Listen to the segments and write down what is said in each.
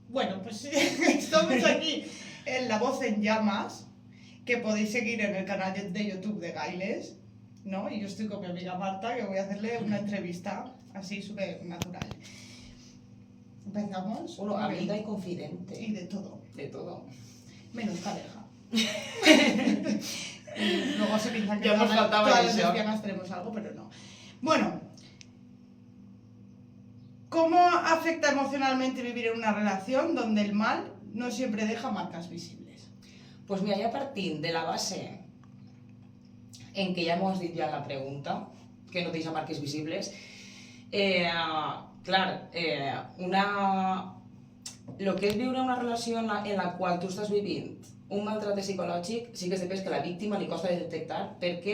Bueno, pues estamos aquí en La Voz en Llamas, que podéis seguir en el canal de YouTube de Gailes, ¿no? Y yo estoy con mi amiga Marta, que voy a hacerle una entrevista así súper natural. Empezamos. Bueno, amiga y confidente. Y de todo. De todo. Menos pareja. Y luego se piensan que Ya nos faltaba todas las eso. lesbianas tenemos algo, pero no. Bueno, ¿cómo afecta emocionalmente vivir en una relación donde el mal no siempre deja marcas visibles? Pues mira, ja partint de la base en què ja m'ho has dit ja en la pregunta, que no deixa marques visibles, clar, lo que és viure una relació en la qual tu estàs vivint un maltracte psicològic, sí que és de pes que la víctima li costa de detectar, perquè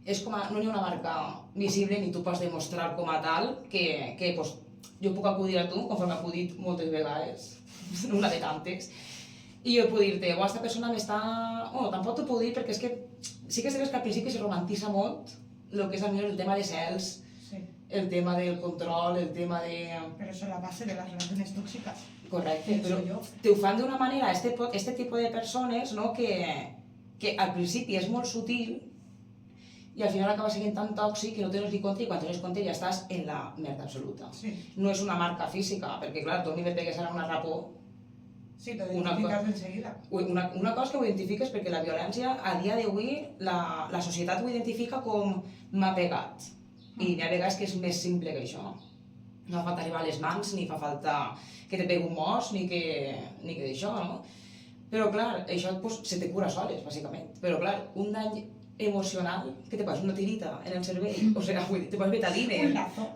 és com no hi ha una marca visible ni tu pots demostrar com a tal que pues, jo puc acudir a tu, conforme he acudit moltes vegades, una de tantes, i jo puc dir-te, aquesta persona m'està... Bueno, tampoc t'ho puc dir perquè és que sí que sabes que al principi se romantitza molt el que és el tema de cels, Sí, el tema del control, el tema de... pero eso es la base de las relaciones tóxicas. Correcte, Pienso però yo. te ho fan d'una manera, este tipus de persones, no, que al principi és molt sutil i al final acaba sent tan tòxic que no te n'has compte i quan te n'has compte ja estàs en la merda absoluta. Sí, No és una marca física, perquè clar, tu ni me pegues ara una rapó. sí, lo Una identificas enseguida. Una cosa que ho identifiques perquè la violència a dia d'avui la societat ho identifica com m'ha pegat i hi ha vegades que és més simple que això. No fa falta arribar a les mans, ni fa falta que te pegui un mos, ni que d'això, no? Però clar, això pues, se te cura soles, bàsicament. Però clar, un dany emocional, que te passa una tirita en el cervell, o sea, te passa betaline. Un lazo.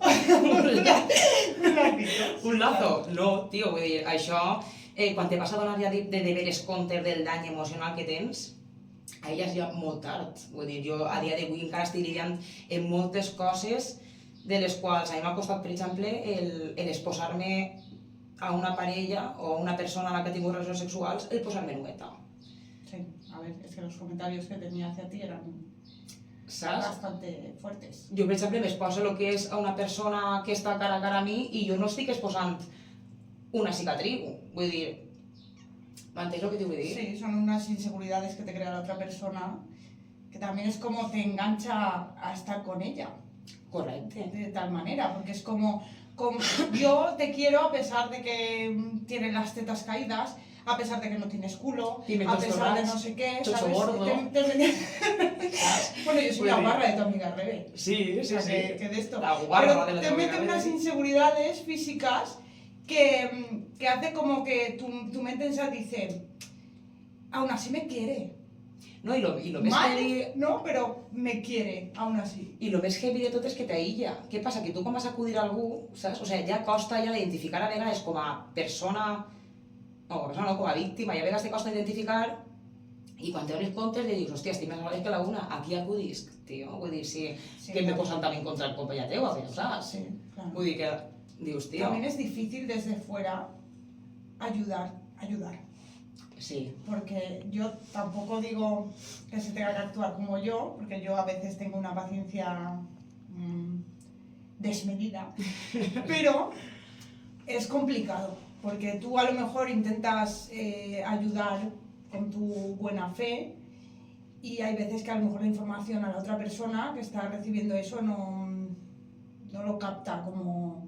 Un lazo. No, tio, vull dir, això, quan te vas a donar ja de veres compte del dany emocional que tens, a ella és ja molt tard. Vull dir, jo a dia d'avui encara estic lidiant en moltes coses de les quals a mi m'ha costat, per exemple, el exposar-me a una parella o a una persona a la que he tingut relacions sexuals, el posar-me nueta. Sí, a ver, es que los comentarios que tenía hacia ti eran Saps? bastante fuertes. Jo, per exemple, m'exposo el que és a una persona que està cara a cara a mi i jo no estic exposant una cicatriu. Vull dir, m'entens el que t'ho vull dir? Sí, son unas inseguridades que te crea la otra persona, que también es como te engancha a estar con ella, Correcte. de tal manera, porque es como yo te quiero a pesar de que tienes las tetas caídas, a pesar de que no tienes culo, Pimientos a pesar de torrats, no sé qué, chocho ¿sabes? gordo. Bueno, yo soy la Muy bien. guarra de tu amiga Rebe. Sí, O sea, que de esto. La guarra de Pero la te mete unas inseguridades físicas que hace como que tu mente esa dice, aún así me quiere. No, i lo més Mal, heavy... no, pero me quiere, aún así. I el més heavy de tot és que t'aïlla. Què passa? Que tu quan vas a acudir a algú, saps? O sigui, ja costa ja identificar a vegades com a persona, no, com a víctima, i a vegades te costa identificar, i quan te dones comptes de dius, hòstia, estic més a que la una, aquí acudisc, tio. Vull dir, sí, Sí, que me claro. posen també en contra el companya teua, que ho saps? Sí, claro. Vull dir que dius, tio... También es difícil desde fuera ayudar. Sí, Porque yo tampoco digo que se tenga que actuar como yo, porque yo a veces tengo una paciencia desmedida, pero es complicado, porque tú a lo mejor intentas ayudar con tu buena fe y hay veces que a lo mejor la información a la otra persona que está recibiendo eso no lo capta como...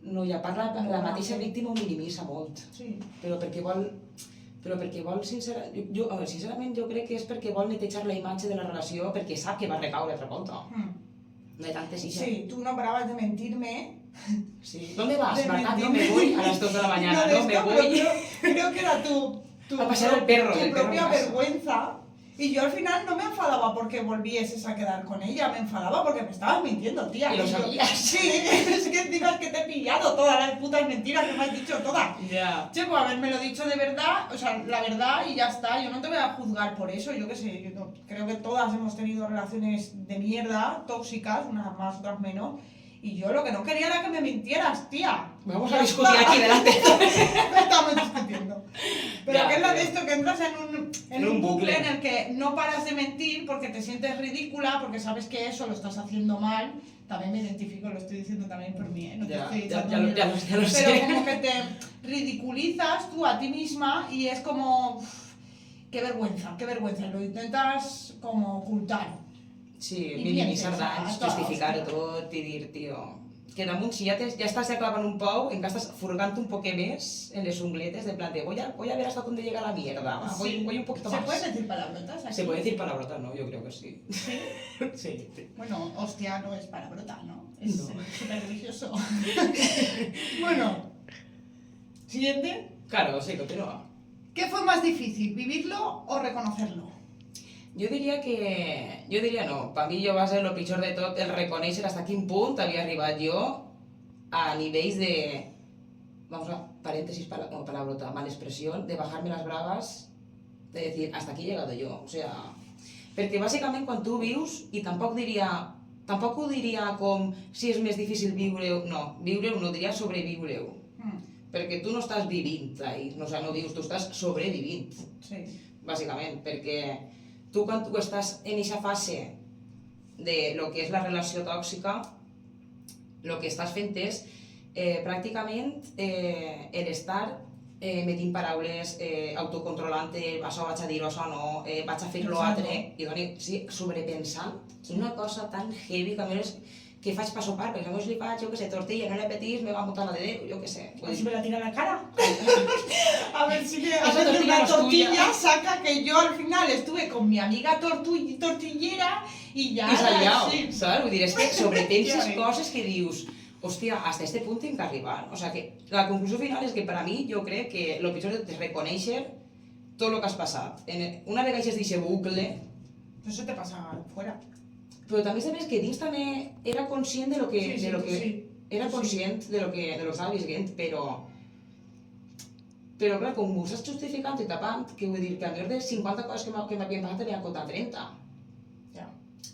no, i a part la mateixa víctima ho minimitza molt. Sí, Però perquè vol sincerament jo crec que és perquè vol netejar la imatge de la relació perquè sap que va recaure altra volta. No hay tantes hijas. sí, tú no parabas de mentirme. Sí. ¿Dónde vas, De Marta? No mentirme. me voy a las 2 de la mañana, de no me esto, voy. pero creo que era tu A pasear el perro, tu el perro propia en casa. vergüenza. Y yo al final no me enfadaba porque volvieses a quedar con ella, me enfadaba porque me estabas mintiendo, tía. Y lo yo- sabías. Sí, es que encima es que te he pillado todas las putas mentiras que me has dicho todas. Ya. Che, pues habérmelo dicho de verdad, o sea, la verdad y ya está, yo no te voy a juzgar por eso, yo qué sé, creo que todas hemos tenido relaciones de mierda, tóxicas, unas más, otras menos, y yo lo que no quería era que me mintieras, tía. Vamos Ya a discutir está. aquí delante. No estamos discutiendo. Pero Ya, que es lo pero- de esto, que entras en un bucle en el que no paras de mentir porque te sientes ridícula, porque sabes que eso lo estás haciendo mal. También me identifico, lo estoy diciendo también por mí, ¿eh? No te Ya, estoy ya, echando ya lo mierda. sé. Pero como que ridiculizas tú a ti misma y es como, qué vergüenza, lo intentas como ocultar. Sí, I minimitzar pienses, danys, clar, justificar-ho hòstia. tot i dir, tio, que damunt si ja estàs ja clavant un pou, encara estàs furgant un poquet més en les ungletes, de plan de voy a ver hasta dónde llega la mierda, va, voy un poquito ¿Se más. pueden decir palabrotas aquí? Se puede decir palabrota, ¿no? Yo creo que sí. ¿Sí? Sí. Bueno, hostia no es palabrota, ¿no? Es No. súper religioso. Bueno, siguiente. Claro, sí, continúa. ¿Qué fue más difícil, vivirlo o reconocerlo? Jo diria no, per mi jo va ser el pitjor de tot el reconèixer fins a quin punt havia arribat jo a nivells de, vamos a, paréntesis, palabrota, mala expresión, de bajarme las bragas, de decir, hasta aquí he llegado yo, o sea, perquè bàsicament quan tu vius, i tampoc ho diria com si és més difícil viure-ho, no, viure-ho no, diria sobreviure-ho, perquè tu no estàs vivint ahí, no, o sigui, no vius, tu estàs sobrevivint, Sí. bàsicament, perquè tu quan tu estàs en aquesta fase de lo que és la relació tòxica, el que estàs fent és pràcticament estar metint paraules, autocontrolant-te, això vaig a dir-ho, això no, vaig a fer-lo altre, i doni, sí, sobrepensant, una cosa tan heavy que a mi és que faig per sopar, perquè llavors li faig, jo què sé, tortilla, no le petís, me va a montar la de Déu, jo què sé. O si me la tira a la cara. A ver si Esa hacer tortilla una no es tortilla tuya. saca que yo al final estuve con mi amiga tortillera y ya. I s'ha liat, sí. saps? Vull dir, és que sobrepenses Ja ves. coses que dius, hòstia, hasta este punt tinc que arribar. O sea, que la conclusió final és que per a mi, jo crec que el pitjor és reconèixer tot el que has passat. Una vegada és d'aquest bucle, Eso te pasa fuera. però també sabes que dins també era conscient de lo que... Sí, sí, de lo que sí. era Sí. conscient de lo que estava vivint, però clar, com m'ho estàs justificant i tapant, que vull dir que a millor de 50 coses que m'havien passat havien contat 30. Ya.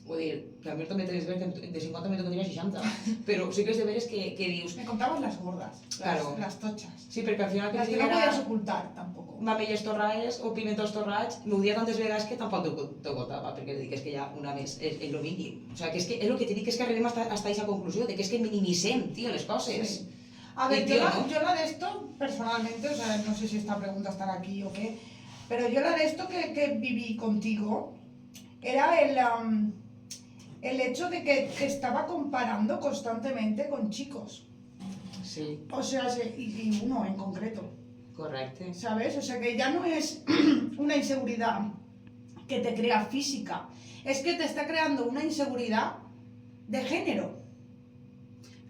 Vull dir, que a millor també tens que de 50 me tindria 60, però sí que és de veres que dius... Me contabas las gordas, Claro. las tochas. Sí, perquè al final Las que no podías ocultar tampoco. mamelles torrades o pimentons torrats, m'ho dia tantes vegades que tampoc t'ho contava, perquè dic, és que ja una més és el mínim. O sigui, que és que és el que te dic, és que arribem hasta aquesta conclusió, de que és que minimitzem, tio, les coses. Sí. A ver, Y tío, yo la de esto, personalmente, o sea, no sé si esta pregunta estará aquí o qué, pero yo la de esto que viví contigo era el hecho de que te estaba comparando constantemente con chicos. Sí, O sea, y uno en concreto, correcte. ¿sabes? O sea, que ya no es una inseguridad que te crea física, es que te está creando una inseguridad de género.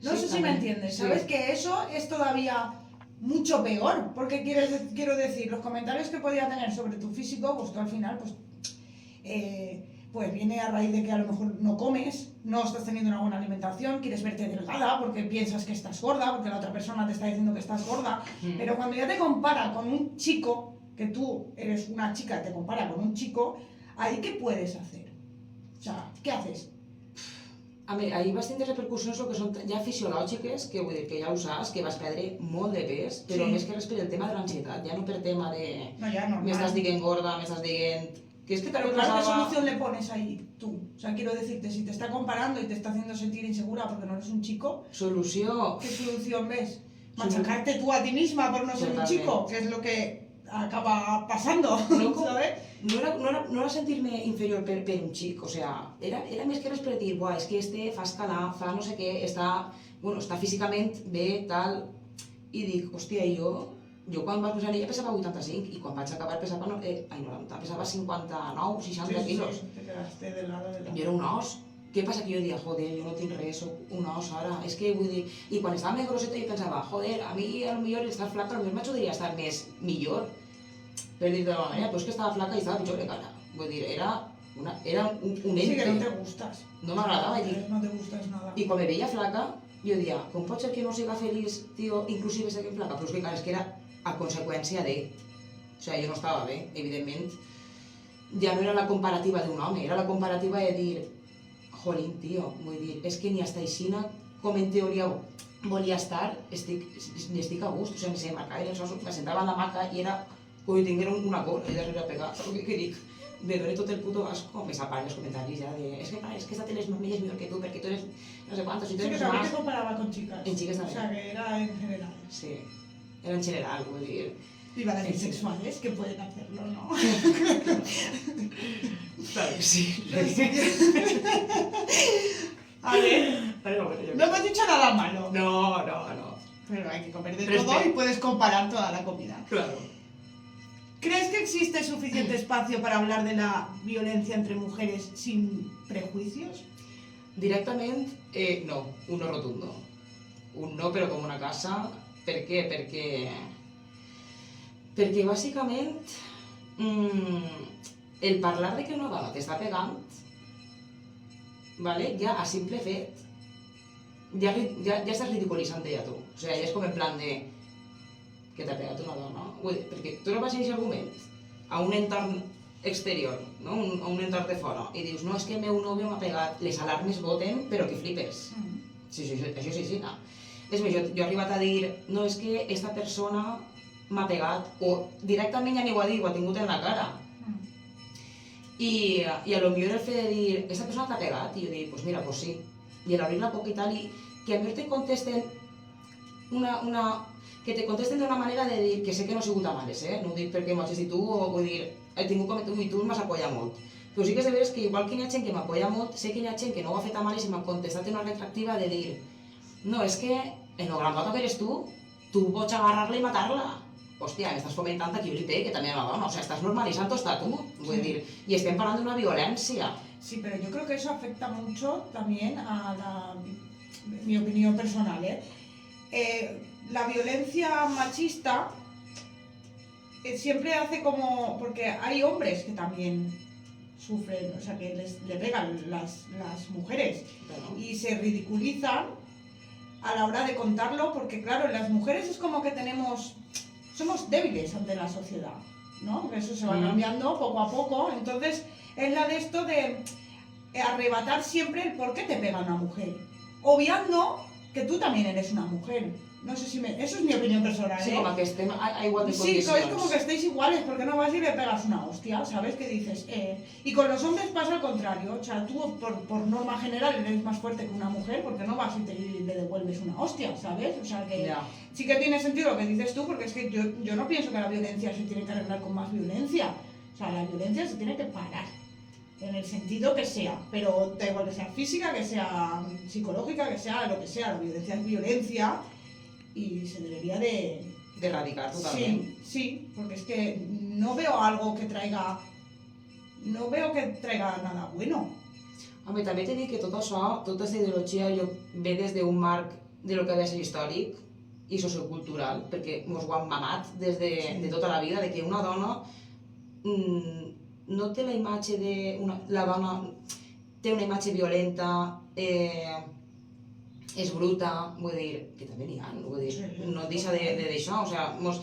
No Sí, sé si también, me entiendes, sí. ¿sabes? Que eso es todavía mucho peor, porque quiero decir, los comentarios que podía tener sobre tu físico, pues tú al final, pues viene a raíz de que a lo mejor no comes, no estás teniendo una buena alimentación, quieres verte delgada porque piensas que estás gorda, porque la otra persona te está diciendo que estás gorda, pero cuando ya te compara con un chico, que tú eres una chica, te compara con un chico, ¿ahí qué puedes hacer? O sea, ¿qué haces? A mi, ahir vas tindre repercussions que són ja fisiològiques, que vull dir que ja ho saps, que vas perdre molt de pes, però Sí. més que res per el tema de l'ansietat, ja no per tema de... No, ya normal. Me estàs dient gorda, me estàs dient... Que és que Pero també claro, ¿qué passava... solución le pones ahí tú? O sea, quiero decirte, si te está comparando y te está haciendo sentir insegura porque no eres un chico, Solució... ¿qué solución ves? Sí. Machacarte tú a ti misma por no ser un Totalmente. chico, que es lo que acaba pasando, No, com- ¿sabes? No era sentir-me inferior per un xic, o sea, era més que res per dir, buah, és que este fa escalar, fa no sé què, està físicament bé, tal, i dic, hòstia, jo quan vaig posar ella pesava 85 i quan vaig acabar pesava, 90, pesava 59, 60 quilos. te quedaste del lado de la... Jo era un os. Què passa que jo dia, joder, jo no tinc res, soc un os ara, és que vull dir... I quan estava més grosseta jo pensava, joder, a mi a lo millor estar flaca potser m'ajudaria a estar millor. Per dir de la manera, però és que estava flaca i estava pitjor de cara. Vull dir, era un ente. Sí, que no te gustas. No m'agradava, i dic... No te gustas nada. I quan me veia flaca, jo dia, com pot ser que no siga feliç, tio, inclusive seguint flaca? Però és que, clar, és que era a conseqüència de... O sigui, jo no estava bé, evidentment. Ja no era la comparativa d'un home, era la comparativa de dir... Jolín, tio, vull dir, és que ni hasta aixina, com en teoria volia estar, estic a gust. O sigui, me marcava els ossos, me sentava en la maca i era com si tinguera una cor i darrere pegar. Saps què dic? Me doné tot el puto asco, me separen els comentaris ja de... És que, clar, és que esta tele és millor que tu, perquè tu eres no sé quantos, i tu Sí, que eres también más... te comparaba con chicas. En chicas O también. sea, que era en general. Sí. era en general, vull dir... Iba a decir sexuales, que pueden hacerlo, ¿no? Claro que sí. A ver, no hemos dicho nada malo. No. Pero hay que comer de Pero todo y puedes comparar toda la comida. Claro. ¿Crees que existe suficiente espacio para hablar de la violencia entre mujeres sin prejuicios? Directament, no, un no rotundo. Un no, però com una casa. Per què? Perquè bàsicament el parlar de que una dona t'està pegant, ¿vale? Ja a simple fet, ja estàs ridiculitzant ella tu. O sigui, ja és com en plan de que t'ha pegat una dona. Perquè tu no vas a aquest argument a un entorn exterior, no? A un entorn de fora, i dius, no, és que el meu nòvio m'ha pegat, les alarmes voten, però que flipes. Sí, això sí, no. És més, jo he arribat a dir, no, és que esta persona m'ha pegat, o directament ja ningú ha dit, ho ha tingut en la cara. I a lo millor el fet de dir, esta persona t'ha pegat, i jo dic, pues mira, pues sí. I el abrir la boca i tal, i que a mi te contesten que te contesten d'una manera de dir que sé que no he sigut a males, no ho dic perquè m'ho hagis dit tu, o vull dir, he tingut com tu i tu m'has apoyat molt. Però sí que és de veres que igual que hi ha gent que m'apoya molt, sé que hi ha gent que no ho ha fet a males i m'ha contestat una retractiva de dir, no, és que en lo grandota que eres tu pots agarrar-la i matar-la. Hòstia, m'estàs fomentant que jo li pegue també a la dona, o sea, estàs normalizando hasta tú, vull dir, i estem parlant d'una violència. Sí, pero yo creo que eso afecta mucho también mi opinión personal, la violencia machista siempre hace como, porque hay hombres que también sufren, o sea, que le pegan las mujeres, Claro. y se ridiculizan a la hora de contarlo, porque claro, las mujeres es como que somos débiles ante la sociedad, ¿no? Eso se va cambiando poco a poco, entonces es la de esto de arrebatar siempre el por qué te pega una mujer, obviando que tú también eres una mujer. No sé si eso es mi opinión personal, Sí, com que estem a igual de Sí, condicions. es como que estéis iguales, porque no vas y le pegas una hostia, ¿sabes? Que dices, Y con los hombres pasa al contrario, o sea, tú por norma general eres más fuerte que una mujer, porque no vas y le devuelves una hostia, ¿sabes? O sea, que sí que tiene sentido lo que dices tú, porque es que yo no pienso que la violencia se tiene que arreglar con más violencia. O sea, la violencia se tiene que parar, en el sentido que sea, pero da igual que sea física, que sea psicológica, que sea lo que sea, la violencia es violencia y se debería de erradicar totalment. Sí, porque es que no veo algo que traiga nada bueno. Home, també t'he dit que tot això, tota aquesta ideologia ve des d'un marc de lo que ha de ser històric i sociocultural, perquè ens ho han mamat des de tota la vida, de que una dona no té la imatge de... La dona té una imatge violenta, és bruta, vull dir, que també n'hi ha, vull dir, no deixa d'això, o sigui,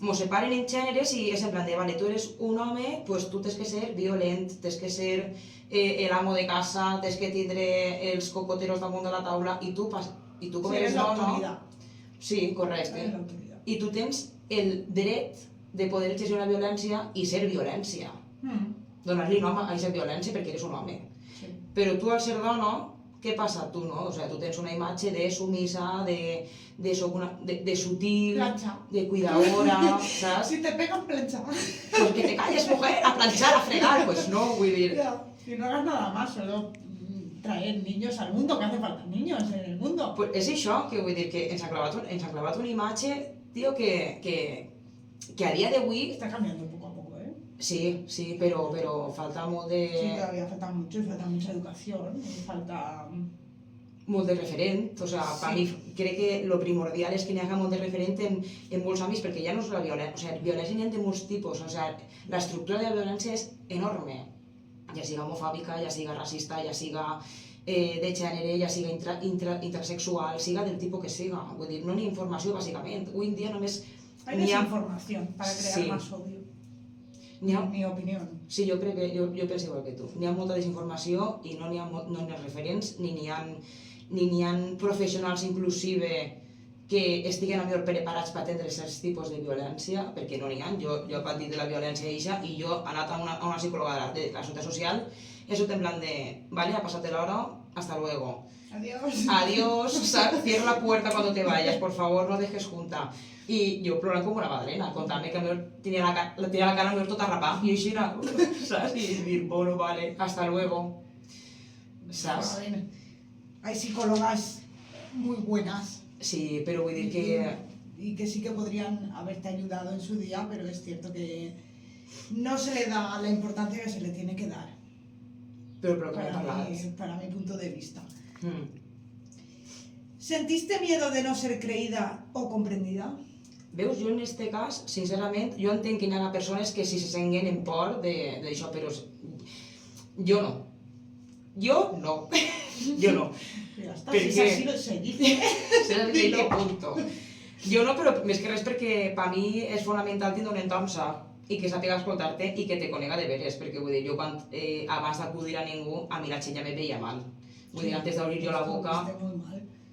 mos separen en gèneres i és en plan de, vale, tu eres un home, pues tu tens que ser violent, tens que ser el amo de casa, tens que tindre els cocoteros damunt de la taula, i tu com eres dona... Sí, correcte. I tu tens el dret de poder exercir una violència i ser violència. Donar-li nom a aquesta violència perquè eres un home. Però tu al ser dona, què passa? Tu no, o sea, tu tens una imatge de sumisa, de sutil, Plancha. de cuidadora, ¿sabes? Si te pegan, plancha. Pues que te calles, mujer, a planchar, a fregar, pues no, vull dir... Y no hagas nada más, solo traer niños al mundo, que hace falta niños en el mundo. Pues és això, que vull dir, que ens ha clavat una imatge, tio, que a dia d'avui... Está cambiando poco a poco, Sí, pero falta molt de... Sí, todavía falta mucho, y falta mucha educación, y falta... molt de referent, o sea, per mi crec que lo primordial és que n'hi haga molt de referent en molts àmbits, perquè ja no és la violència, o sigui, violència n'hi ha de molts tipus, o sigui, l'estructura de la violència és enorme, ja siga homofòbica, ja siga racista, ja siga de gènere, ja siga intersexual, siga del tipus que siga, vull dir, no n'hi ha informació, bàsicament, avui en dia només... Hay desinformación para crear más odio. Mi opinión. Sí, jo crec que, jo penso igual que tu. N'hi ha molta desinformació i no n'hi ha referents, ni n'hi ha professionals inclusive que estiguen millor preparats per atendre certs tipus de violència, perquè no n'hi ha. Jo he patit de la violència eixa i jo he anat a una psicòloga de la Seguretat Social i és en plan de, vale, ha passat l'hora, hasta luego. Adiós. Cierra la puerta cuando te vayas, por favor, no dejes junta. Y yo plorant com una madalena, contant-me que tenia la cara molt tota rapada, i així era, saps? I dir, bueno, vale, hasta luego, saps? A ver, hay psicólogas muy buenas. Sí, però vull dir que... Y que sí que podrían haberte ayudado en su día, pero es cierto que no se le da la importancia que se le tiene que dar. Però que m'he parlat. Para mi punto de vista. Mm. ¿Sentiste miedo de no ser creída o comprendida? Veus, jo en este cas, sincerament, jo entenc que hi ha persones que sí se senten en por d'això, però jo no. Jo no. Jo no. Ya está, si es así, se dice. Se dice, punto. Jo no, però més que res perquè per mi és fonamental tindre un entorn sa i que sàpiga escoltar-te i que te conega de veres, perquè vull dir, jo quan, abans d'acudir a ningú, a mi la gent ja me veia mal. Vull dir, antes d'obrir jo la boca,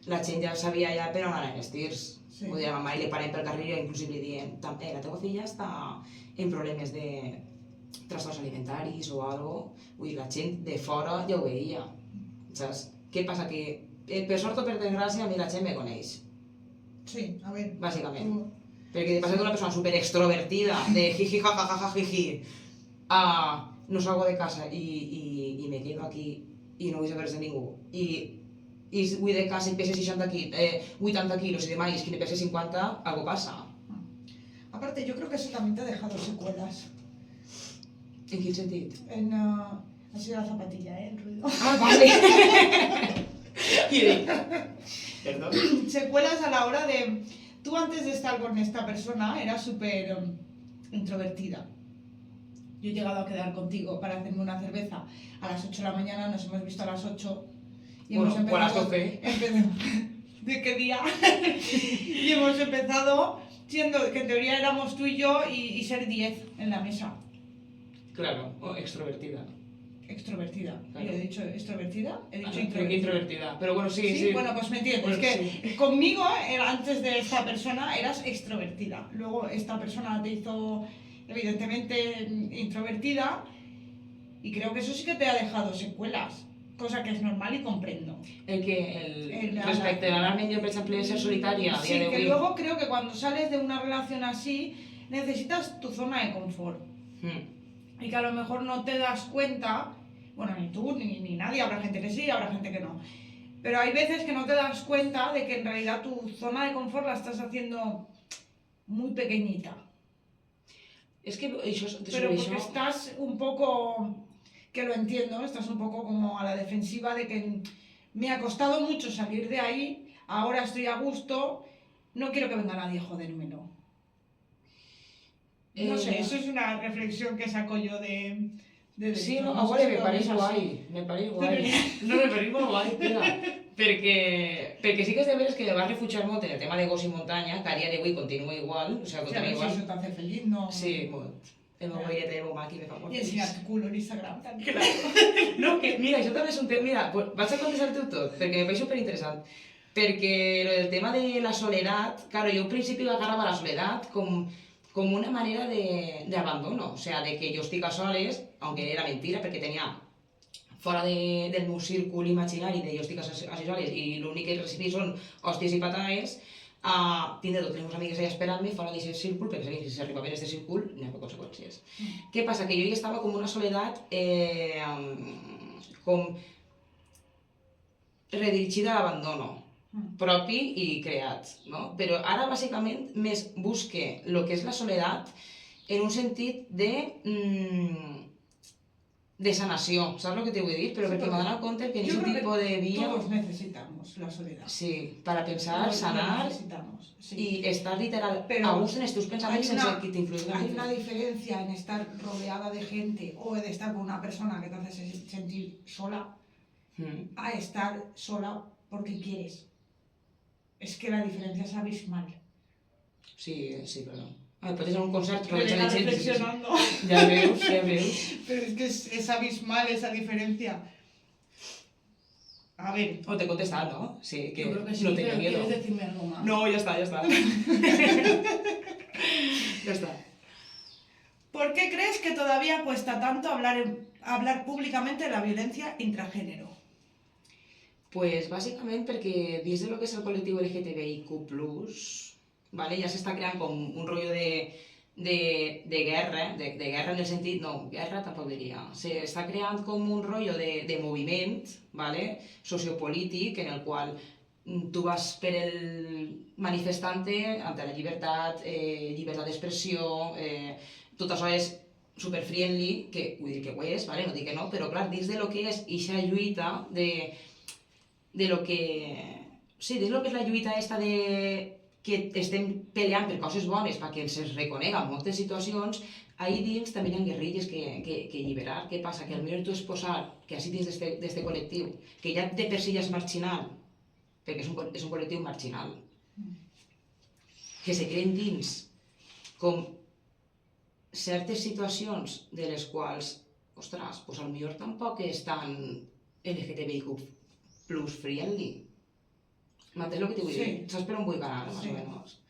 la gent ja sabia ja per on anaven els tirs. Sí. Vull dir, a la mama li parem pel carrer i inclusive li dient la teva filla està en problemes de trastorns alimentaris o algo. Vull dir, la gent de fora ja ho veia. Saps? Què passa? Que per sort o per desgràcia a mi la gent me coneix. Sí, a ver. Bàsicament. Perquè de passar d'una persona super extrovertida, de jiji, jajaja, jiji, a no salgo de casa y me quedo aquí y no vull saber de ningú. I vull de casa y pese 80 kilos y de maíz que me pese 50, algo pasa. Aparte, yo creo que eso también te ha dejado secuelas. ¿En quin sentit? Ha sido la zapatilla, el ruido. Ah, vale. Perdón. Secuelas a la hora de... Tú antes de estar con esta persona eras súper introvertida. Yo he llegado a quedar contigo para hacerme una cerveza a las 8 de la mañana, nos hemos visto a las 8 y bueno, hemos empezado... a las 12. ¿De qué día? Y hemos empezado siendo que en teoría éramos tú y yo y ser 10 en la mesa. Claro, o extrovertida. Extrovertida. Claro. ¿Yo he dicho extrovertida? He dicho introvertida. Pero bueno, sí, sí. Bueno, pues me entiendes. Bueno, que sí. Conmigo, antes de esta persona, eras extrovertida. Luego esta persona te hizo, evidentemente, introvertida. Y creo que eso sí que te ha dejado secuelas. Cosa que es normal y comprendo. Respecte a l'anarme jo, per exemple, de ser solitària a Sí, dia que d'avui. luego creo que cuando sales de una relación así, necesitas tu zona de confort. Y que a lo mejor no te das cuenta, bueno, ni tú ni nadie, habrá gente que sí, habrá gente que no, pero hay veces que no te das cuenta de que en realidad tu zona de confort la estás haciendo muy pequeñita. És que això... Pero porque estás un poco, que lo entiendo, estás un poco como a la defensiva de que me ha costado mucho salir de ahí, ahora estoy a gusto, no quiero que venga nadie a jodérmelo. No sé, eso és una reflexió que saco jo de sí, no, ahora me pareix guai, me pareix guai. No, me pareix molt guai, tira. Perquè sí que és de veres que me vas refugiar molt en el tema de gos i muntanya, que a dia d'avui continua igual, o sea, continua igual. Si eso te hace feliz, no... Sí, molt. El meu guairet del meu maqui me fa molt I feliç. ensenyar tu culo en Instagram també. Claro. No, que mira, això també és un tema... Mira, pues, vaig a contestar-te tot, perquè me pareix superinteressant. Perquè el tema de la soledat, claro, yo al principi agarrava la soledat com una manera de abandono, o sea, de que jo estic a soles, aunque era mentira, perquè tenia fora del meu círcul imaginari de jo estic a soles i l'únic que recibí són hòsties i patades, tindre totes les meves amigues allà esperant-me fora d'aquest círcul, perquè sabia que si s'arribava a aquest círcul n'hi havia conseqüències. Què passa? Que jo ja estava com una soledat com redirigida a l'abandono propi i creat, no? Però ara bàsicament més busque el que és la soledat en un sentit de sanació, saps el que te vull dir? Però perquè m'he donat compte que en aquest tipus de via... Todos necesitamos la soledad. Sí, para pensar, sanar y estar literal a gusto en tus pensamientos sense que te influyan. Hay una diferencia en estar rodeada de gente o de estar con una persona que te hace sentir sola a estar sola porque quieres. Es que la diferencia es abismal. Sí, sí, però... Pot ser un concert, però veig a la gent... Reflexionando. Ja veus, ja veus. Pero es que es abismal esa diferencia. A ver... O te he contestado, ¿no? Sí, que yo creo que sí, no tenía miedo. ¿Quieres decirme algo más? No, ya está, ya está. Ya está. ¿Por qué crees que todavía cuesta tanto hablar públicamente de la violencia intragénero? Pues bàsicament perquè dins de lo que és el col·lectiu LGTBIQ+, vale, ja s'està creant com un rotllo de guerra, de guerra en el sentit, no, guerra tampoc diria, s'està creant com un rotllo de moviment, vale, sociopolític, en el qual tu vas per el manifestante ante la llibertat, llibertat d'expressió, tot això és super-friendly, que vull dir que ho és, vale? No dic que no, però clar, dins de lo que és ixa lluita de lo que... Sí, dins de lo que és la lluita esta de que estem peleant per coses bones perquè ens reconega en moltes situacions, ahí dins també hi ha guerrilles que alliberar. Què passa? Que potser tu exposar que així dins d'este col·lectiu, que ja de per si ja és marginal, perquè és un col·lectiu marginal, que se creen dins com certes situacions de les quals, ostres, doncs potser tampoc és tan LGTBIQ plus friendly. ¿M'entens lo que te voy a decir? Sí. ¿Sabes por un voy ganar, más Sí. o menos?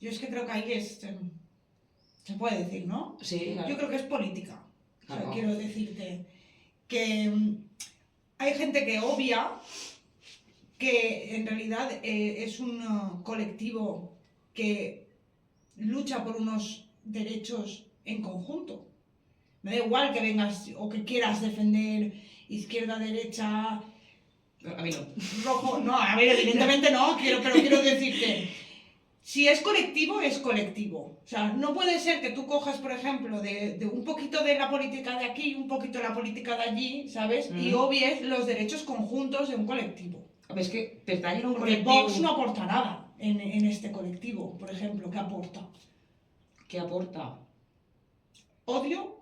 Yo es que creo que ahí se puede decir, ¿no? Sí, claro. Yo creo que es política. O sea, Claro. quiero decirte que hay gente que obvia que en realidad es un colectivo que lucha por unos derechos en conjunto. Me da igual que vengas o que quieras defender izquierda, derecha, A mí no. rojo. No, a ver, evidentemente no, pero quiero decirte, si es colectivo, es colectivo. O sea, no puede ser que tú cojas, por ejemplo, de un poquito de la política de aquí, un poquito de la política de allí, ¿sabes? Y obvies los derechos conjuntos de un colectivo. A ver, es que pertanyen a un Porque col·lectiu Vox no aporta nada en este colectivo, por ejemplo, ¿qué aporta? que aporta. ¿Odio?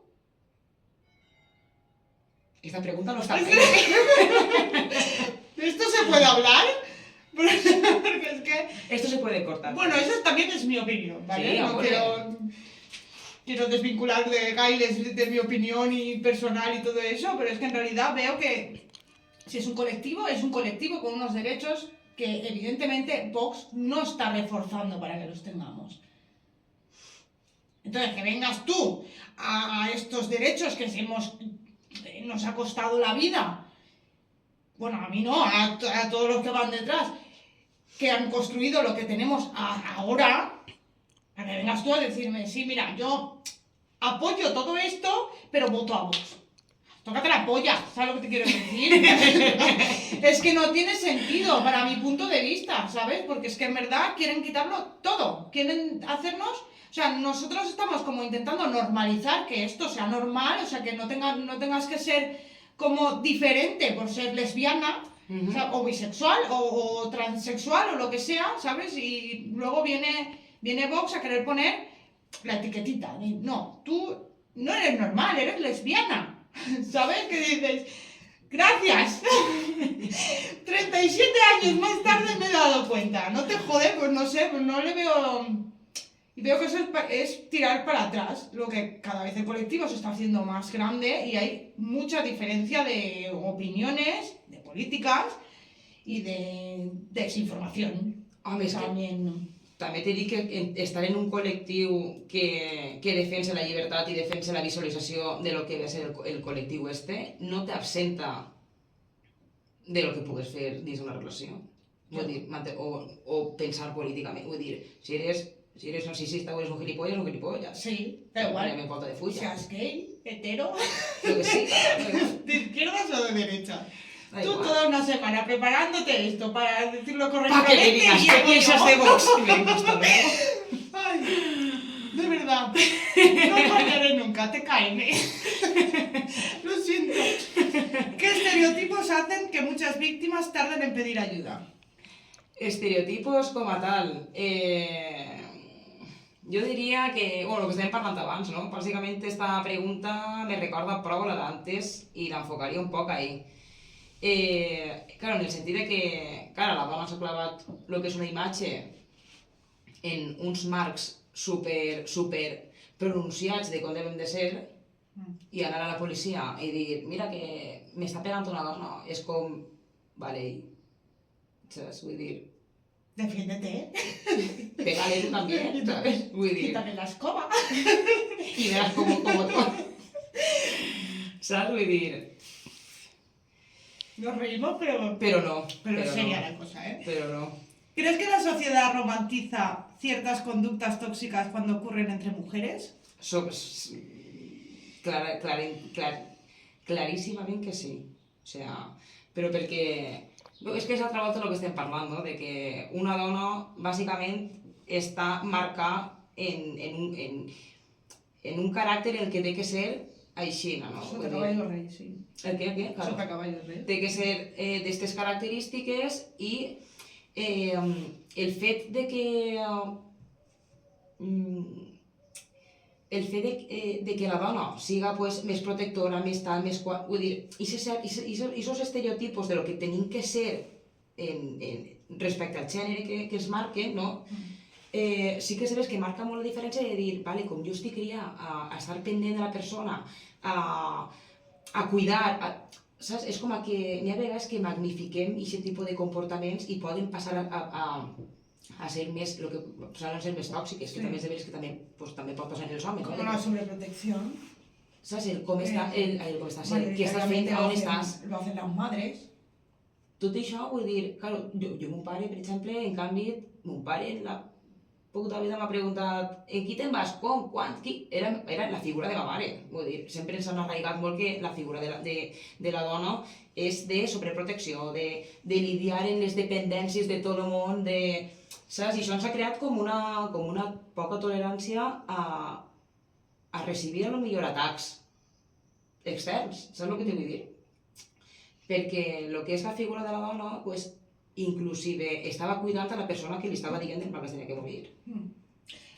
Esta pregunta no está ¿De esto se puede hablar? Porque es que... Esto se puede cortar. Bueno, eso también es mi opinión, ¿vale? Sí, no hombre. quiero desvincular de Gailes de mi opinión y personal y todo eso, pero es que en realidad veo que si es un colectivo con unos derechos que evidentemente Vox no está reforzando para que los tengamos. Entonces, que vengas tú a estos derechos que nos ha costado la vida, bueno, a mí no, a todos los que van detrás, que han construido lo que tenemos ahora, a que vengas tú a decirme, sí, mira, yo apoyo todo esto, pero voto a Vox. Tócate la polla, ¿sabes lo que te quiero decir? Es que no tiene sentido para mi punto de vista, ¿sabes? Porque es que en verdad quieren quitarlo todo, quieren hacernos... O sea, nosotros estamos como intentando normalizar que esto sea normal, o sea, que no tengas que ser como diferente por ser lesbiana, o sea, o bisexual, o transexual, o lo que sea, ¿sabes? Y luego viene Vox a querer poner la etiquetita. No, tú no eres normal, eres lesbiana, ¿sabes? Que dices, gracias. 37 años más tarde me he dado cuenta. No te jode, pues no sé, pues no le veo... Y veo que eso es tirar para atrás, lo que cada vez el colectivo se está haciendo más grande y hay mucha diferencia de opiniones, de políticas y de desinformación. Home, és que també t'he dit que estar en un col·lectiu que defensa la llibertat i defensa la visualització de lo que va ser el col·lectiu este no t'absenta de lo que pugues fer dins d'una relació. Vull dir, o pensar políticament. Vull dir, si eres narcisista o eres un gilipollas. Sí, da igual. Me falta de fulla. Seas gay, hetero, Lo que sí, claro. de izquierdas o de derechas. Da Tú igual. toda una semana preparándote esto para decirlo Para correctamente. que me digas, y ¿qué yo piensas no. de Vox? Y me digo, hasta luego. Ay, de verdad. No fallaré nunca, te caen. Lo siento. ¿Qué estereotipos hacen que muchas víctimas tarden en pedir ayuda? Estereotipos com a tal. Jo diria que, bueno, el que estem parlant abans, no? Bàsicament esta pregunta me recorda prou a la d'antes i l'enfocaria un poc ahí. Claro, en el sentit de que, claro, la dona s'ha clavat el que és una imatge en uns marcs super pronunciats de com devem de ser i anar a la policia i dir, mira que m'està pegant una dona, és com, vale, saps? Vull dir, Defiéndete. pégale tú también, ¿sabes? Vull dir, Quítame la escoba. y verás como tú. ¿Sabes? Vull dir, Nos reímos, pero no. Pero seria la cosa, ¿eh? Pero no. ¿Crees que la sociedad romantiza ciertas conductas tóxicas cuando ocurren entre mujeres? Claríssimament que sí. O sea, però perquè... És que és altra volta el que estem parlant, no? De que una dona, bàsicament, està marcada en un caràcter en el que té que ser aixina, no? Sota caballo rei, sí. El què? Claro. Sota caballo rei. Té que ser d'aquestes característiques i el fet de que... el fet de que la dona siga pues, més protectora, més tal, més qual... Vull dir, aquests estereotipos de lo que tenim que ser respecte al gènere que es marquen, no? Sí que sabes que marca molt la diferència de dir, vale, com jo estic criat a estar pendent de la persona, a cuidar, saps? És com que n'hi ha vegades que magnifiquem aquest tipus de comportaments i poden passar a ser més, lo que solen ser més tòxiques, que també és de veres que també pot passar en els homes. Com la sobreprotección. Saps? Com està sent, què estàs fent, on estàs. Lo hacen las madres. Tot això, vull dir, claro, jo mon pare, per exemple, en canvi, mon pare en la puta vida m'ha preguntat en qui te'n vas, com, quan, qui... Era la figura de ma mare, vull dir, sempre ens han arraigat molt que la figura de la dona és de sobreprotecció, de lidiar en les dependències de tot el món, saps? I això ens ha creat com una poca tolerància a recibir a lo millor atacs externs, saps el que t'ho vull dir? Perquè el que és la figura de la dona, pues, inclusive estaba cuidando a la persona que le estaba diciendo que tenía que morir.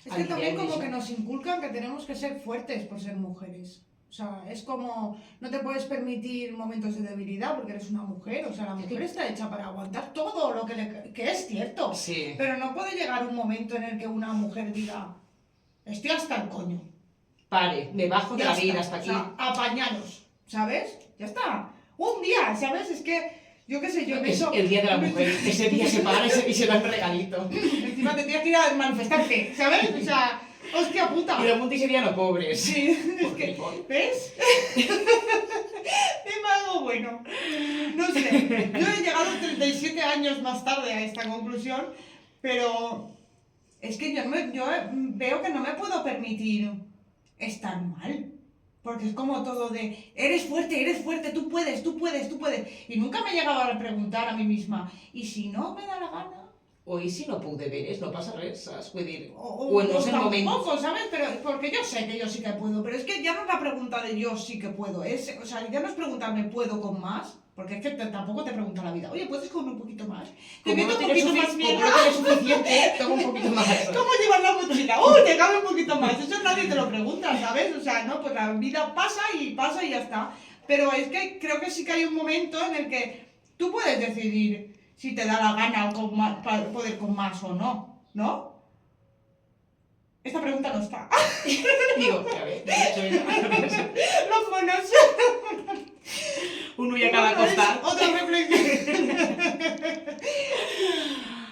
Es que también como que nos inculcan que tenemos que ser fuertes por ser mujeres. O sea, es como, no te puedes permitir momentos de debilidad porque eres una mujer. O sea, la mujer está hecha para aguantar todo lo que es cierto. Sí. Pero no puede llegar un momento en el que una mujer diga, estoy hasta el coño. Pare, me bajo de la vida hasta aquí. O sea, apañaros, ¿sabes? Ya está. Un día, ¿sabes? Es que... Yo qué sé, yo es el día de la mujer, ese día se para y se da un regalito. Encima te tienes que ir a manifestarte, ¿sabes? O sea, hostia puta. Y de monte ese día no pobres. Sí, es que, ¿ves? Dime algo bueno. No sé, yo he llegado 37 años más tarde a esta conclusión, pero es que yo veo que no me puedo permitir estar mal. Porque es como todo de, eres fuerte, tú puedes. Y nunca me he llegado a preguntar a mí misma, ¿y si no me da la gana? O ¿y si no puc de veres? No passa res, saps? Vull dir, o en los momentos... ¿sabes? Pero, porque yo sé que yo sí que puedo, pero es que ya no es la pregunta de yo sí que puedo, o sea, ya no es preguntarme ¿puedo con más? Porque es que tampoco te pregunta la vida, oye, ¿puedes con un poquito más? Te meto un poquito más mierda. Como no tienes suficiente, toma un poquito más. ¿Cómo llevar la mochila? Te cabe un poquito más. Eso nadie te lo pregunta, ¿sabes? O sea, no, pues la vida pasa y ya está. Pero es que creo que sí que hay un momento en el que tú puedes decidir si te da la gana poder con más o no, ¿no? Esta pregunta no está. Digo, a ver, los monos. Uno y a cada costat. Otra reflexión.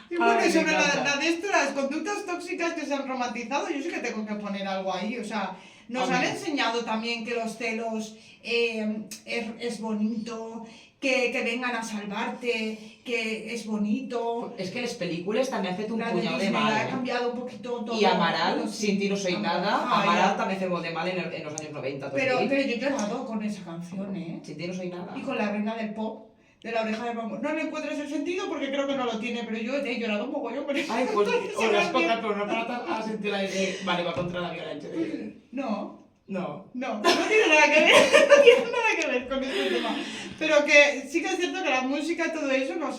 Y bueno, Ay, sobre la de esto, las conductas tóxicas que se han romantizado, yo sí que tengo que poner algo ahí. O sea, nos han enseñado también que los celos es bonito, que vengan a salvarte, que es bonito. Es que les pel·lícules també han fet un punyau de Disney mal. ha cambiado un poquito todo. Y Amaral, Sin ti no soy nada, Amaral ya. también hace de mal en los años 90. Pero yo he llorado con esa canción, ¿eh? Sin ti no soy nada. Y con la reina del pop, de La Oreja de Van Gogh. No le encuentras el sentido porque creo que no lo tiene, pero yo he llorado un mogollón con eso. Ay, pues ho l'he escoltat, però no he parat a sentir la de... Vale, va contra la violència. No No. tiene nada que ver, no tiene nada que ver con este tema. Pero que sí que es cierto que la música y todo eso nos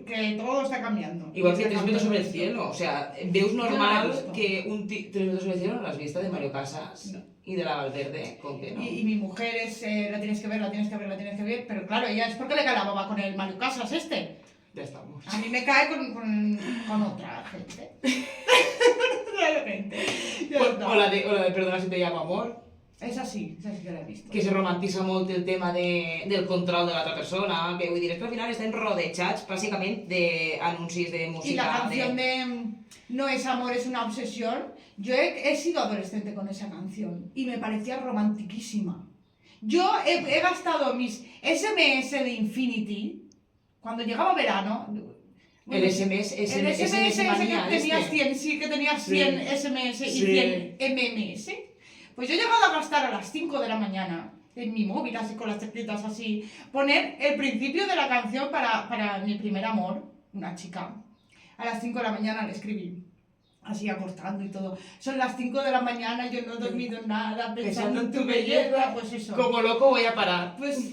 que todo está cambiando. Igual que 3 metros sobre el cielo, o sea, veus normal Yo no que 3 metros sobre el cielo no lo has visto de Mario Casas y de la Valverde, ¿con qué no? Y mi mujer es, la tienes que ver, pero claro, ella es porque le cae la baba con el Mario Casas este. Ya estamos. A mí me cae con otra gente. Realmente. O la de Perdona si te llamo amor. Esa sí que la he visto. Que se romantitza molt el tema del control de l'altra persona, que vull dir, és que al final estem rodejats bàsicament d'anuncis de música. Y la canción de No es amor, es una obsesión. Yo he sido adolescente con esa canción y me parecía romantiquísima. Yo he gastado mis SMS de Infinity cuando llegaba verano. El SMS, El SMS manía, que tenías 100, sí, que tenías 100 SMS y 100 MMS. Pues yo he llegado a gastar a las 5 de la mañana en mi móvil, así con las teclitas así, poner el principio de la canción para mi primer amor, una chica. A las 5 de la mañana le escribí, así acortando y todo. Son las 5 de la mañana, yo no he dormido nada, pensando en tu belleza, pues eso. Como loco voy a parar. Pues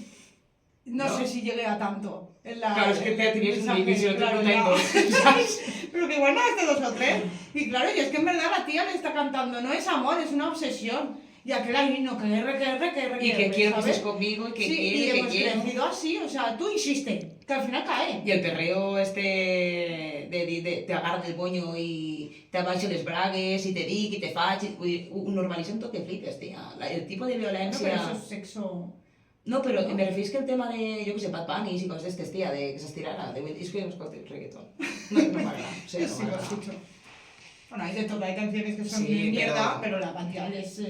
no sé si llegué a tanto. Claro, es que te tenías una mensaje, división claro, de ya. 32, ¿sabes? Pero que igual no hace 2 o 3. Y claro, y es que en verdad la tía le está cantando, no es amor, es una obsesión. Y aquel ahí no, que R, Y que quiero que ¿sabes? estés conmigo, y que Sí, quiero, y que hemos quiero. crecido así, o sea, tú insiste, que al final cae. Y el perreo te agarra del moño y te abaixo les bragues y te dic i te faig... Vull dir, ho normalitzen tot que flipes, tia. El tipus de No, violència... pero eso es sexo. No, però me referís que el tema de, jo què sé, Bad Bunny i coses d'estes, tia, de que s'estirara, és que jo no escolto reggaeton. No m'agrada, o sigui, Sí, no lo m'agrada. escucho. Bueno, hay de todo, hay canciones que son Sí, mierda, pero- pero la canción es...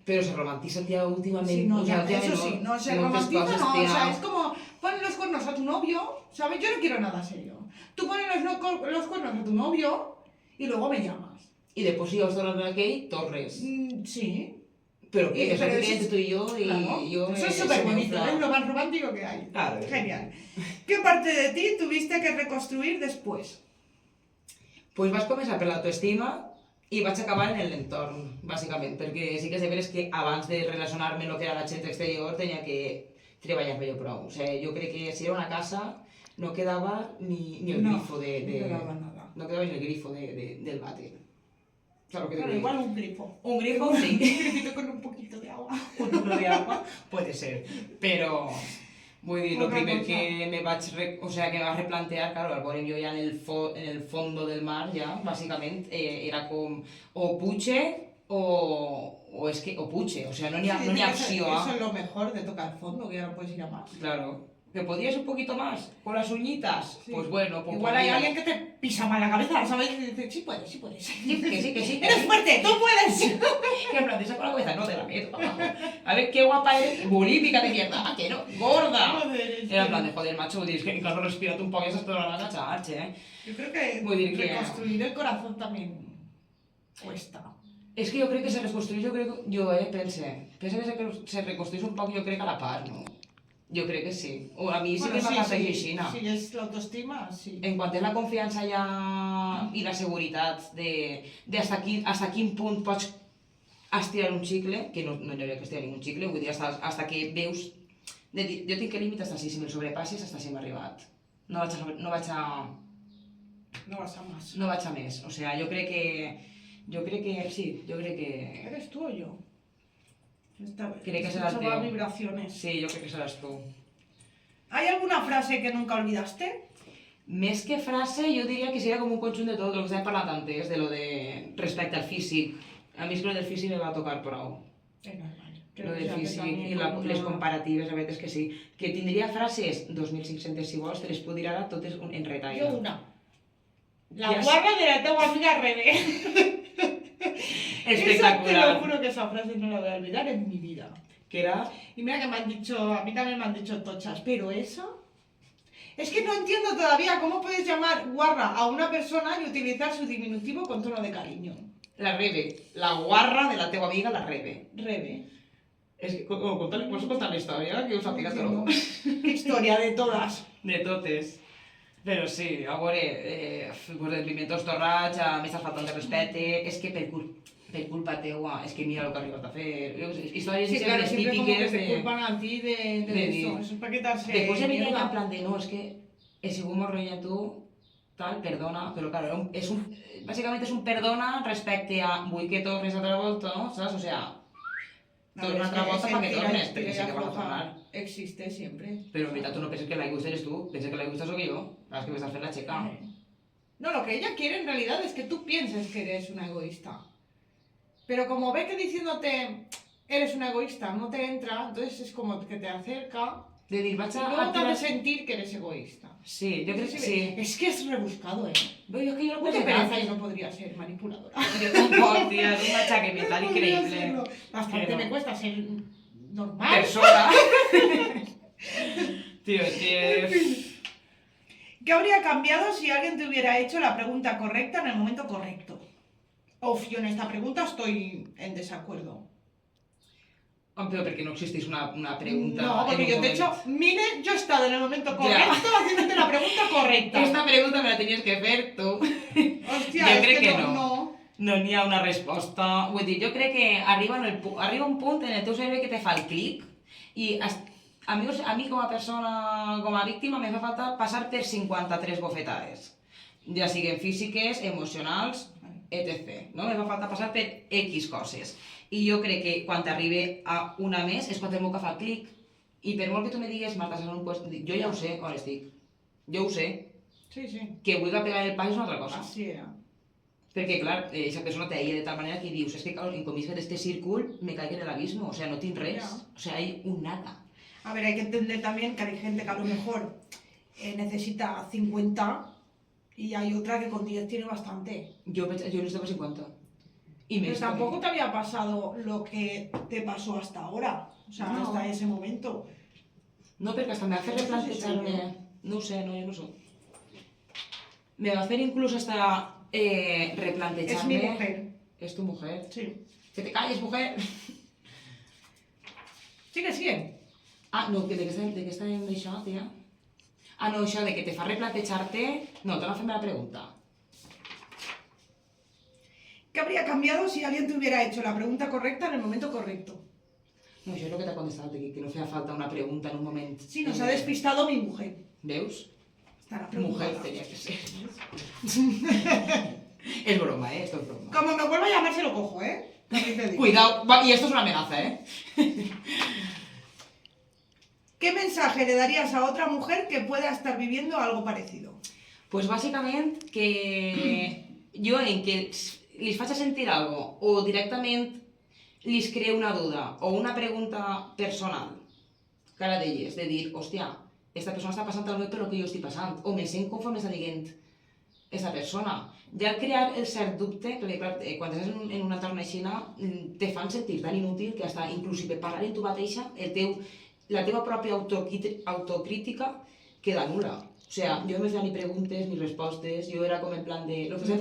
Però se romantiza, tia, últimament. Sí, no, o sea, eso últimament sí, no se moltes romantiza, coses, no, o tia. sea, es como ponen los cuernos a tu novio, ¿sabes? Yo no quiero nada serio. Tú pones los cuernos a tu novio y luego me llamas. I després si vols tornar aquell, torres. Sí, Però què, que Pero saps eso que es- entre tu i jo i claro. jo... Eso es súper bonito, es lo más romántico que hay. Claro. Genial. ¿Qué parte de ti tuviste que reconstruir después? Pues vaig començar per l'autoestima i vaig acabar en l'entorn, bàsicament, perquè sí que és de veres que abans de relacionar-me amb el que era la gent exterior tenia que treballar-me jo prou. O sigui, jo crec que si era una casa no quedava ni el grifo de... No quedaba nada. No quedava ni el grifo del váter. Claro que Bueno, digo. igual un grifo. Un grifo sí. Un grifito con un poquito de agua. Un litro de agua puede ser, però vull dir, el Poca primer cosa. que me vaig replantear, claro, al veure jo ja en el fondo del mar, ja, bàsicament, era com o puche o es que, o puche, o sea, no n'hi ha, no n'hi ha opció Eso a... es lo mejor de tocar fondo, que ya no puedes ir a más. Claro, que podías un poquito más, con las uñitas, Sí. pues bueno, pues Igual hay podía. alguien que te pisa mal la cabeza, ¿sabes? Y dice, sí puedes, sí puedes. Sí, que sí, que sí. Eres fuerte, tú puedes. Que en plan, te saco la cabeza, no te la meto para abajo. A ver qué guapa eres, bulímica de mierda, ¿a que no? Gorda. Joder, es Era en que- plan de joder, macho, es que encara respira't un poc i estàs tornant a agachar-te, eh? Yo creo que Vull dir que- reconstruir el corazón también cuesta. És que jo crec que se reconstrueix, pense que se reconstrueix un poc, jo crec, a la part, no? Jo crec que sí. O a mi sí que m'ha passat així, no? Si es la autoestima, sí. En quant a la confiança ja i la seguretat de hasta quin punt pots estirar un xicle, que no hi hauria que estirar ningú xicle, vull dir, hasta que veus... De dir, jo tinc que límit hasta si me'l sobrepassis, hasta si m'ha arribat. No vaig a No vas a más. no vaig a més. O sea, jo crec que sí, jo crec que... ¿Eres tú o yo? Crec que seràs Escucho tu. vibraciones. Sí, jo crec que seràs tu. ¿Hay alguna frase que nunca olvidaste? Més que frase, jo diria que seria com un conjunt de tot el que hem parlat antes, de lo de respecte al físic. A mi és que lo del físic me va tocar prou. Es normal. Lo del físic i les comparatives, la veritat és que sí. Que tindria frases, 2.500 si vols, te les puc dir ara totes en retall. Yo una. La Ya guarda de la tengo amiga Rebe. Esa, te lo Espectacular. juro que esa frase no la voy a olvidar en mi vida. Que era... Y mira que me han dicho, a mí también me han dicho tochas, pero eso... Es que no entiendo todavía cómo puedes llamar guarra a una persona y utilizar su diminutivo con tono de cariño. La Rebe, la guarra de la teva amiga, la Rebe. Rebe. És que, pots contar la història? Que ho sàpiga No. tot. Qué historia de todas. De totes. Però sí, a veure, pues el pimientos torrats, m'estàs faltant de respecte, és que per culpa teua, és que mira el que ha arribat a fer. Jo, què sé, històries Sí, claro, les siempre como que típiques te de... culpan a ti de de eso. dir. Eso es para quitarse Después ya venía mierda. en plan de, no, es que he sigut molt rotllant tu, tal, perdona, però claro, bàsicament és un perdona respecte a vull que tornes altra volta, no? Saps? O sea, torna altra volta para que tornes, perquè sé que vas a tornar. Existe siempre. Però en veritat tu no penses que la egoísta eres tu, penses que la egoísta soc jo, és que m'estàs fent la xeca. No, lo que ella quiere en realidad es que tú pienses que eres una egoísta. Pero como ve que diciéndote eres una egoísta no te entra, entonces es como que te acerca De dir, vaig y a... luego te hace sentir que eres egoísta. Sí, jo crec que sí. Es que es rebuscado, ¿eh? Però jo és que jo no Mucha penso pereza tant. y no podría ser manipuladora. Jo tampoc, tia, és una xaca mental Podría increïble. serlo. Bastante Que no. me cuesta ser normal. persona. Tío, es que... ¿Qué habría cambiado si alguien te hubiera hecho la pregunta correcta en el momento correcto? Uf, yo en esta pregunta estoy en desacuerdo. Pero porque no existís una pregunta. No, porque en yo un te he momento. hecho, mire, yo he estado en el momento Ya. correcto haciéndote la pregunta correcta. Esta pregunta me la tenies que fer tu. Hòstia, Jo és crec que no. no. No n'hi ha una resposta. Vull dir, jo crec que arriba un punt en el teu cervell que te fa el clic i a mi com a persona, com a víctima, me fa falta passar per 53 bofetades. Ja siguin físiques, emocionals, etc. No? Me fa falta passar per X coses. I jo crec que quan t'arribe a una més és quan el meu que fa el clic. I per molt que tu me digues, Marta, estàs en un puesto... Jo ja ho sé on estic. Jo ho sé. Sí, sí. Que vull pegar el pas és una altra cosa. Así era. Perquè, clar, esa persona t'aïlla de tal manera que dius, es que, claro, en comisca de este círculo me caigo en el abismo, o sea, no tinc res. Ya. O sea, hay un nada. A ver, hay que entender también que hay gente que a lo mejor necesita 50 y hay otra que con 10 tiene bastante. Jo necessito per 50. I Pero més. tampoco te había pasado lo que te pasó hasta ahora, o sea, No. hasta ese momento. No, perquè hasta me va fer replantejar-me... No ho sé, no, jo no ho sé. Me va fer inclús hasta replantejar-me... Es mi mujer. ¿Es tu mujer? Sí. Que te calles, mujer! Sigue, sigue. Ah, no, de què estàvem d'això, tia? Ah, no, això de que te fa replantejar-te... No, torna a fer-me la pregunta. ¿Qué habría cambiado si alguien te hubiera hecho la pregunta correcta en el momento correcto? No, això és el que t'ha contestat, que no feia falta una pregunta en un moment. Sí, nos ha despistado mi mujer. Veus? Estará Mujer preocupada. tenía que ser. Es broma, esto es broma. Como me vuelva a llamar, se lo cojo, También te digo. Cuidado, y esto es una amenaza, ¿Qué mensaje le darías a otra mujer que pueda estar viviendo algo parecido? Pues bàsicament que jo en que li faig sentir algo o directament li creo una duda o una pregunta personal, cara d'elles, de dir, hòstia, esta persona està passant algo per lo que jo estic passant, o me sent conforme està dient esta persona. Ja al crear el cert dubte, perquè clar, quan estàs en un entorn així, te fan sentir tan inútil que hasta inclusive parlar en tu mateixa, la teva pròpia autocrítica queda nula. O sea, jo no me feia ni preguntes ni respostes, jo era com en plan de... Lo que fem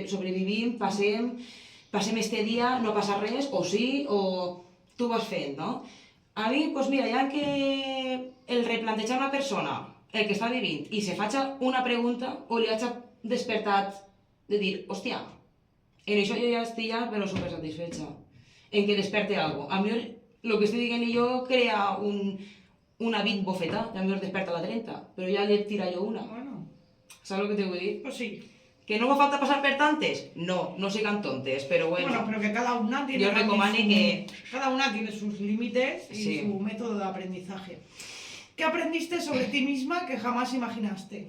sobrevivim, passem este dia, no passa res, o sí, o tu vas fent, no? A mi, doncs mira, ja que el replantejar una persona, el que està vivint, i se faig una pregunta, o li haig despertat de dir, hòstia, en això jo ja estic ja, però super satisfecha, en que desperte algo. A mi, el que estic dient jo crea una 20 bofeta, ja me desperta la 30, però ja li tira jo una. Bueno, Saps el que te vull dir? pues sí. Que no me falta pasar per tantes? No, no sigan tontes, pero bueno. Bueno, pero que cada una tiene... Yo también recomano que... Cada una tiene sus límites y Sí. su método de aprendizaje. ¿Qué aprendiste sobre ti misma que jamás imaginaste?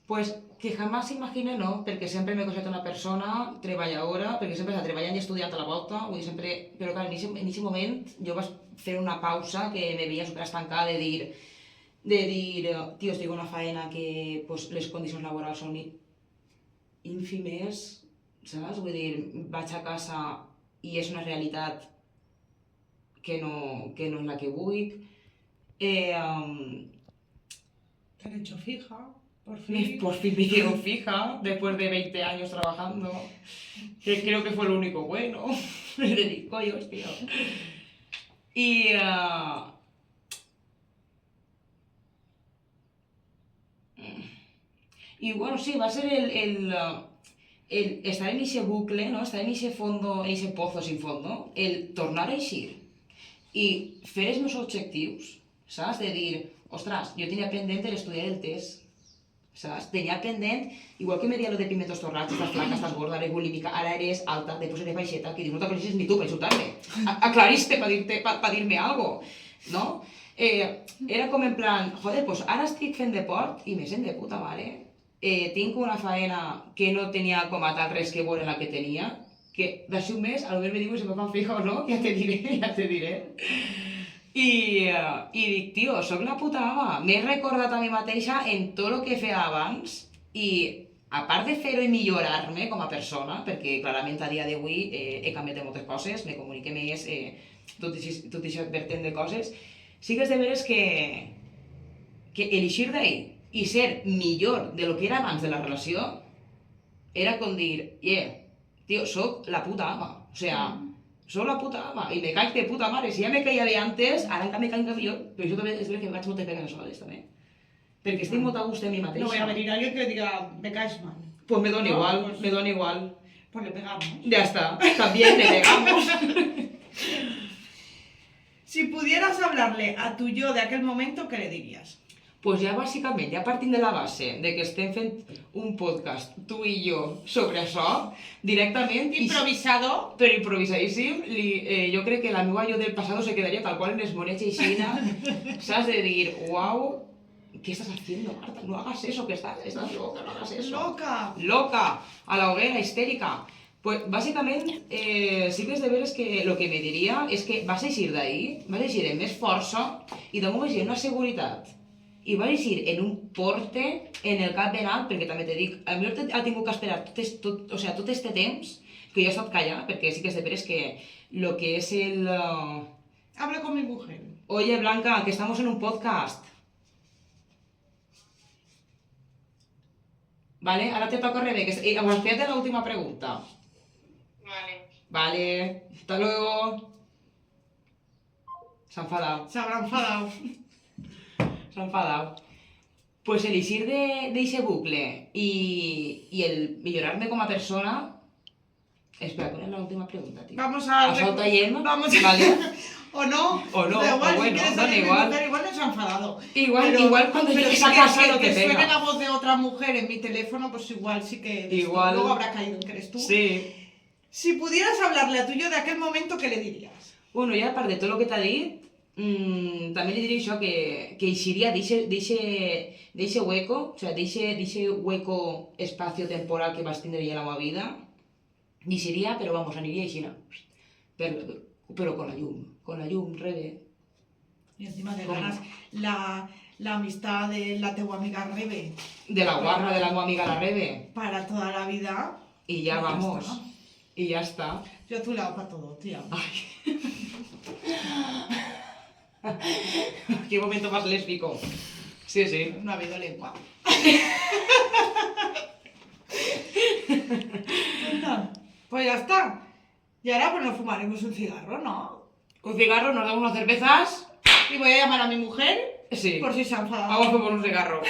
Pues que jamás imaginé no, perquè sempre m'he considerat una persona treballadora, perquè sempre estava treballant i estudiant a la volta, vull dir, sempre... Però clar, en aquest moment jo vaig fer una pausa que me veia super estancada de dir, tio, estic en una faena que pues, les condicions laborals són ínfimes, saps? Vull dir, vaig a casa i és una realitat que no és la que vull. Te han hecho fija, por fin. Por fin me hicieron fija, después de 20 años trabajando, que creo que fue lo único bueno de mis collos, tío. Y bueno, sí, va a ser el estar en ese bucle, ¿no? Estar en ese fondo, en ese pozo sin fondo, el tornar a eixir i fer els meus objectius, saps? De dir, ostres, jo tenia pendent l'estudiar el test, saps? Tenia pendent, igual que me deia lo de pimentos torrats, estàs flaca, estàs gorda, eres bulímica, ara eres alta, després eres baixeta, que dius, no t'aclarissis ni tu per insultar-me, aclariste per dir-me algo, no? Era com en plan, joder, pues ara estic fent deport i me sent de puta mare, tinc una faena que no tenia com a tal res que veure la que tenia, que d'així un mes, a lo mejor me digo si me fan fija o no, ja te diré. I dic, tio, sóc la puta ama. M'he recordat a mi mateixa en tot el que feia abans i a part de fer-ho i millorar-me com a persona, perquè clarament a dia d'avui he canviat de moltes coses, me comunique més, tot això vertent de coses, sí que és de veres que elixir d'ahí i ser millor de lo que era abans de la relació era com dir, tio, soc la puta ama, o sea, soc la puta ama, i me caic de puta mare, si ja me caia bé antes, ara encara me caic millor, però això també és que me vaig moltes vegades soles, també. Perquè estic molt a gust en mi mateixa. No voy a venir alguien que le diga, me caes mal. Pues me da No, igual, pues- me da igual. Pues le pegamos. Ya está, también le pegamos. Si pudieras hablarle a tu yo de aquel momento, ¿qué le dirías? Pues ja bàsicament, ja partint de la base de que estem fent un podcast, tu i jo, sobre això, directament, Improvisado. però improvisadíssim, jo crec que la meva jo del passado se quedaria tal qual en esmoneig aixina, saps? De dir, uau, ¿qué estás haciendo, Marta? No hagas eso, que estás loca, no hagas eso. Loca. Loca, a la hoguera, histérica. Pues bàsicament, sí que és de veres que el que me diria és que vas eixir d'ahí, vas eixir amb més força i damunt vas eixir amb una seguretat i vas eixir en un porte en el cap ben alt, perquè també te dic, a mi ha tingut que esperar tot este temps que jo he estat callant, perquè sí que és de veres que lo que és el... Hablo con mi mujer. Oye, Blanca, que estamos en un podcast. Vale, ahora te toca Rebeca. Fíjate la última pregunta. Vale, hasta luego. Se ha enfadado. Se habrá enfadado. Se ha enfadado. Pues elixir d'eixe bucle y el millorarme com a persona... Espera, ¿cuál es la última pregunta, tío? Vamos a... Això ho tallem, Vamos a... ¿vale? O no. O no, Da igual, o bueno, si quieres da salir igual. mi mujer, igual no se ha enfadado. Igual cuando pero llegues sí a casa que no te suene pega. la voz de otra mujer en mi teléfono, pues igual sí que... Igual. Luego habrá caído en que eres tú. Sí. Si pudieras hablarle a tu yo de aquel momento, ¿qué le dirías? Bueno, ja a part de tot el que t'ha dit, també li diria això, que eixiria d'eixe hueco, o sea, d'eixe hueco espacio-temporal que vas tindre ja a la meva vida, eixiria, però vamos, aniria aixina. Però con la llum, Rebe. Y encima de ¿Cómo? ganas la amistad de la teua amiga Rebe De la guarra de la meva amiga la Rebe. para toda la vida. Y ya Y ya vamos. está. Y ya está. Yo a tu lado para todo, tía. Ay. Qué momento más lésbico. Sí, sí. No ha habido lengua. Pues ya está. Y ahora pues nos fumaremos un cigarro, ¿no? Un cigarro, nos damos unas cervezas. Y voy a llamar a mi mujer Sí. por si se ha enfadado. Vamos por un cigarro.